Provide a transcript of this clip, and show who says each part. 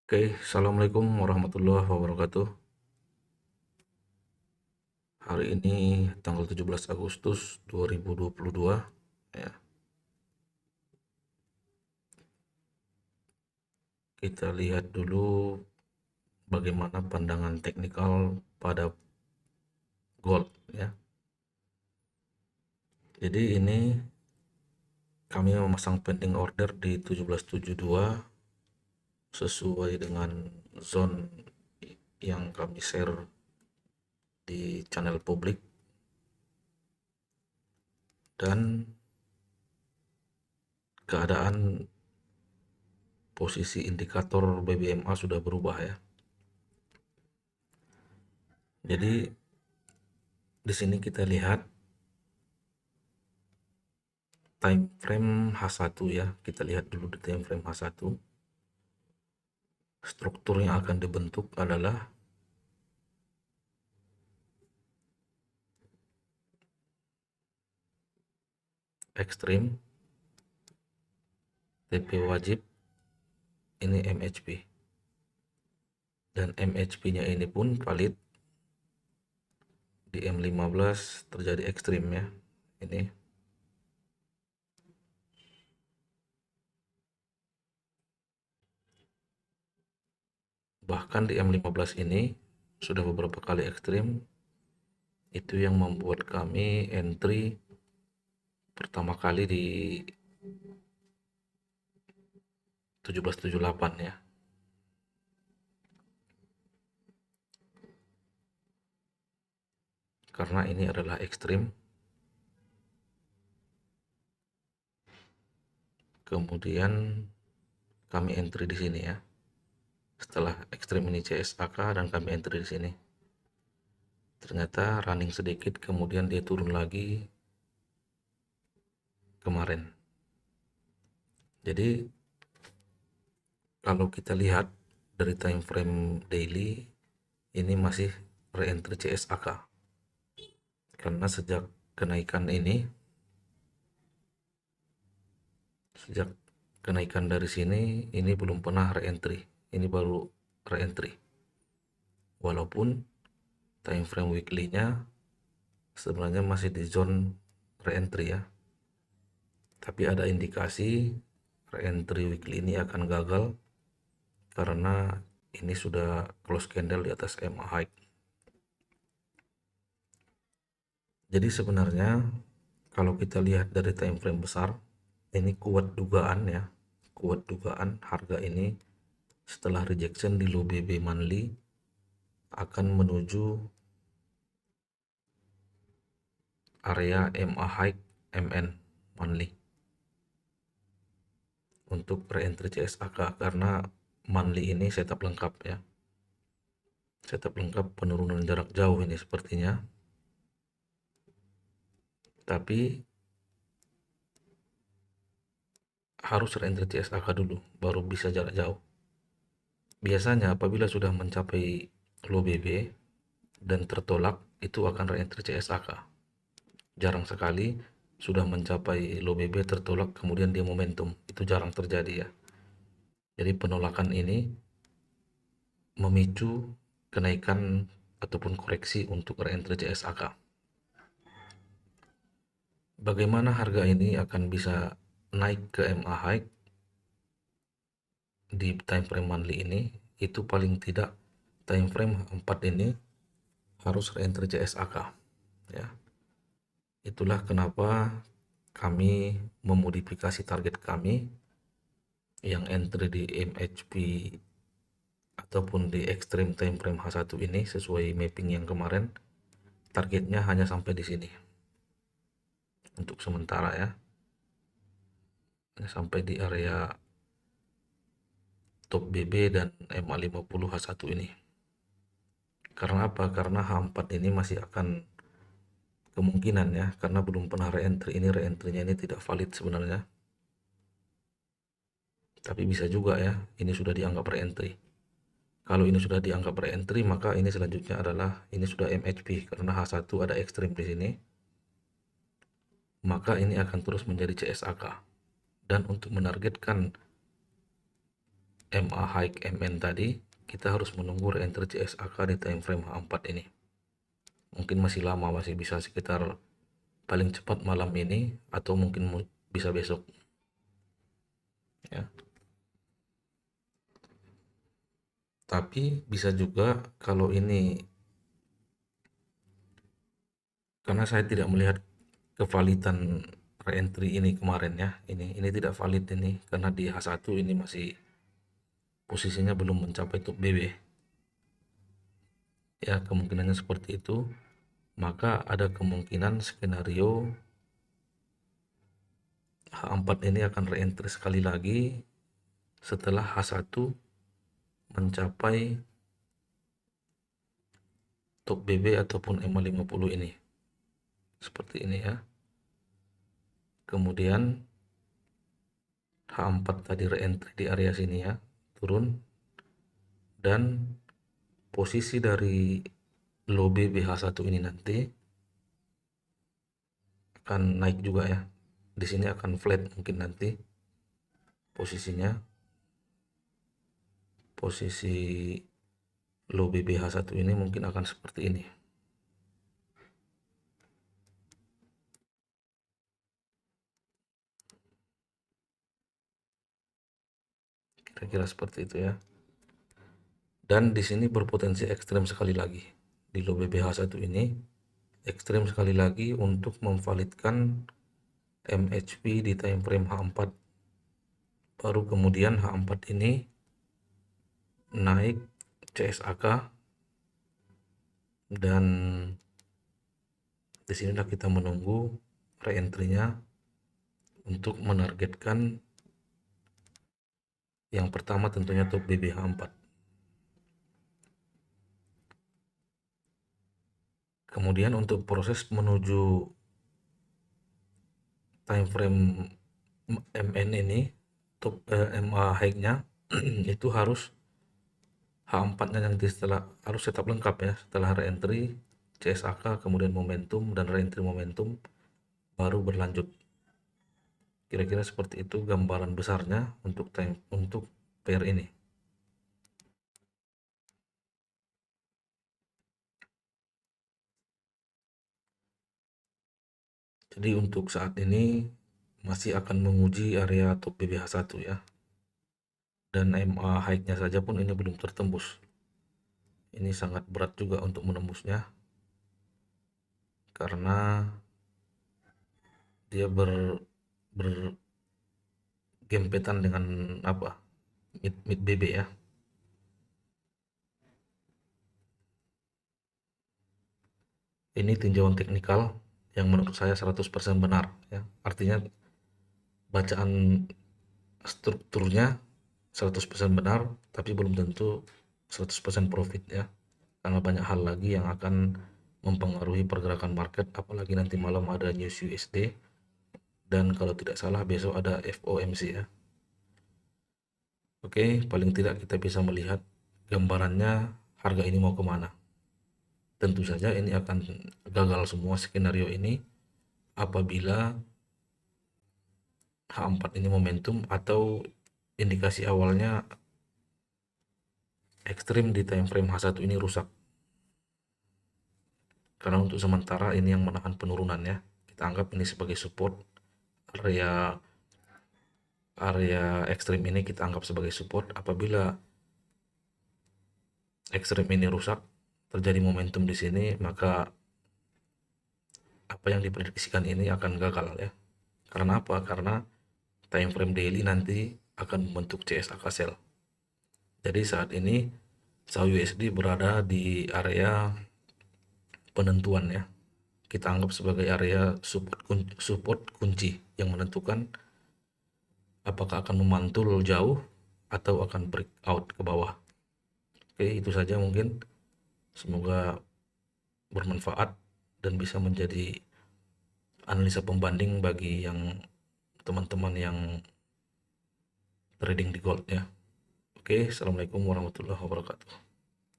Speaker 1: Oke, Assalamualaikum warahmatullahi wabarakatuh. Hari ini tanggal 17 Agustus 2022. Ya, kita lihat dulu bagaimana pandangan teknikal pada gold ya. Jadi ini kami memasang pending order di 1772 sesuai dengan zone yang kami share di channel publik, dan keadaan posisi indikator BBMA sudah berubah ya. Jadi di sini kita lihat time frame H1 ya. Kita lihat dulu di time frame H1. Struktur yang akan dibentuk adalah ekstrim, TP wajib, ini MHP. Dan MHP-nya ini pun valid di M15 terjadi ekstrim ya. Ini bahkan di M15 ini sudah beberapa kali ekstrim. Itu yang membuat kami entry pertama kali di 1778 ya. Karena ini adalah ekstrim. Kemudian kami entry di sini ya. Setelah ekstrim ini CSAK dan kami entry di sini. Ternyata running sedikit, kemudian dia turun lagi kemarin. Jadi kalau kita lihat dari time frame daily, ini masih re-entry CSAK. Karena sejak kenaikan ini, sejak kenaikan dari sini, ini belum pernah re-entry. Ini baru re-entry. Walaupun time frame weekly-nya sebenarnya masih di zone re-entry ya. Tapi ada indikasi re-entry weekly ini akan gagal karena ini sudah close candle di atas MA high. Jadi sebenarnya kalau kita lihat dari time frame besar, ini kuat dugaan ya, kuat dugaan harga ini setelah rejection di low BB monthly akan menuju area MA high MN monthly untuk re-entry CSAK, karena monthly ini setup lengkap ya, setup lengkap penurunan jarak jauh ini sepertinya. Tapi harus re-entry CSAK dulu baru bisa jarak jauh. Biasanya apabila sudah mencapai low BB dan tertolak, itu akan re-entry CSAK. Jarang sekali sudah mencapai low BB tertolak kemudian dia momentum, itu jarang terjadi ya. Jadi penolakan ini memicu kenaikan ataupun koreksi untuk re-entry CSAK. Bagaimana harga ini akan bisa naik ke MA high di time frame monthly ini? Itu paling tidak time frame 4 ini harus re-entry CSAK ya. Itulah kenapa kami memodifikasi target kami yang entry di MHP ataupun di extreme time frame H1 ini sesuai mapping yang kemarin. Targetnya hanya sampai di sini untuk sementara ya, hanya sampai di area top BB dan MA50 H1 ini. Karena apa? Karena H4 ini masih akan kemungkinan ya, karena belum pernah re-entry, ini re-entry-nya ini tidak valid sebenarnya. Tapi bisa juga ya, ini sudah dianggap re-entry. Kalau ini sudah dianggap re-entry, maka ini selanjutnya adalah ini sudah MHP karena H1 ada ekstrim di sini. Maka ini akan terus menjadi CSAK. Dan untuk menargetkan MA high MN tadi, kita harus menunggu reentry CSAK di time frame H4 ini. Mungkin masih lama, masih bisa sekitar paling cepat malam ini atau mungkin bisa besok ya. Tapi bisa juga kalau ini, karena saya tidak melihat kevalidan reentry ini kemarin ya, ini tidak valid ini karena di H1 ini masih posisinya belum mencapai top BB ya, kemungkinannya seperti itu. Maka ada kemungkinan skenario H4 ini akan reentry sekali lagi setelah H1 mencapai top BB ataupun MA50 ini, seperti ini ya. Kemudian H4 tadi reentry di area sini ya, turun, dan posisi dari low BB H1 ini nanti akan naik juga ya. Di sini akan flat mungkin nanti posisinya, posisi low BB H1 ini mungkin akan seperti ini. Kira-kira seperti itu ya. Dan di sini berpotensi ekstrem sekali lagi. Di low BBH1 ini ekstrem sekali lagi untuk memvalidkan MHP di time frame H4. Baru kemudian H4 ini naik CSAK, dan di sinilah kita menunggu reentry-nya untuk menargetkan yang pertama tentunya top BBH4. Kemudian untuk proses menuju time frame MN ini, top MA high-nya itu harus H4-nya nanti setelah harus setup lengkap ya, setelah reentry CSAK kemudian momentum dan reentry momentum baru berlanjut. Kira-kira seperti itu gambaran besarnya untuk pair ini. Jadi untuk saat ini masih akan menguji area top BBH1 ya. Dan MA high-nya saja pun ini belum tertembus. Ini sangat berat juga untuk menembusnya karena dia bergempetan dengan apa? Mid BB ya. Ini tinjauan teknikal yang menurut saya 100% benar ya. Artinya bacaan strukturnya 100% benar, tapi belum tentu 100% profit ya. Karena banyak hal lagi yang akan mempengaruhi pergerakan market, apalagi nanti malam ada news USD, dan kalau tidak salah besok ada FOMC ya. Oke, paling tidak kita bisa melihat gambarannya harga ini mau kemana. Tentu saja ini akan gagal semua skenario ini apabila H4 ini momentum atau indikasi awalnya ekstrim di time frame H1 ini rusak. Karena untuk sementara ini yang menahan penurunan ya. Kita anggap ini sebagai support. Area ekstrim ini kita anggap sebagai support. Apabila ekstrim ini rusak, terjadi momentum di sini, maka apa yang diprediksikan ini akan gagal ya. Karena apa? Karena time frame daily nanti akan membentuk CSAK sell. Jadi saat ini SAU USD berada di area penentuan ya. Kita anggap sebagai area support kunci yang menentukan apakah akan memantul jauh atau akan breakout ke bawah. Oke, itu saja mungkin. Semoga bermanfaat dan bisa menjadi analisa pembanding bagi yang teman-teman yang trading di gold ya. Oke, assalamualaikum warahmatullahi wabarakatuh.